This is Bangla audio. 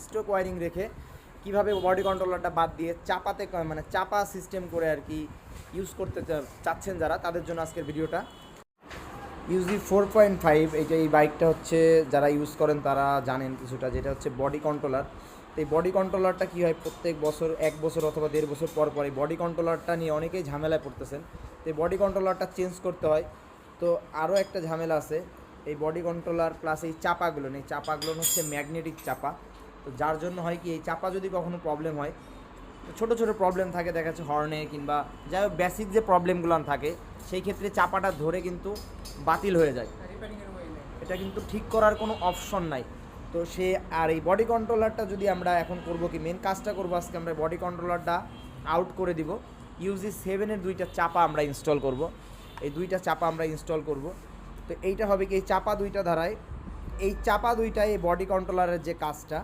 স্টক ওয়্যারিং রেখে কিভাবে বডি কন্ট্রোলারটা বাদ দিয়ে চাপাতে মানে চাপা সিস্টেম করে আর কি ইউজ করতে চাচ্ছেন যারা, তাদের জন্য আজকের ভিডিওটা। ইউজি 4.5 এই বাইকটা হচ্ছে যারা ইউজ করেন তারা জানেন কিছুটা, যেটা হচ্ছে বডি কন্ট্রোলার। তো এই বডি কন্ট্রোলারটা কী হয়, প্রত্যেক বছর 1 বছর অথবা 1.5 বছর পর পর এই বডি কন্ট্রোলারটা নিয়ে অনেকেই ঝামেলায় পড়তেছেন। তো এই বডি কন্ট্রোলারটা চেঞ্জ করতে হয়। তো আরও একটা ঝামেলা আছে, এই বডি কন্ট্রোলার প্লাস এই চাপাগুলো হচ্ছে ম্যাগনেটিক চাপা। তো যার জন্য হয় কি, এই চাপা যদি কখনো প্রবলেম হয়, ছোটো ছোটো প্রবলেম থাকে, দেখা যাচ্ছে হর্নে কিংবা যাই হোক বেসিক যে প্রবলেমগুলো থাকে, সেই ক্ষেত্রে চাপাটা ধরে কিন্তু বাতিল হয়ে যায়। এটা কিন্তু ঠিক করার কোনো অপশন নাই। তো সে আর এই বডি কন্ট্রোলারটা যদি আমরা এখন করবো কি, মেন কাজটা করবো আজকে আমরা বডি কন্ট্রোলারটা আউট করে দিব। ইউজি 7-এর 2টা চাপা আমরা ইনস্টল করব। এই 2টা চাপা আমরা ইনস্টল করব। তো এইটা হবে কি, এই চাপা 2টা ধারায় এই চাপা 2টায় এই বডি কন্ট্রোলারের যে কাজটা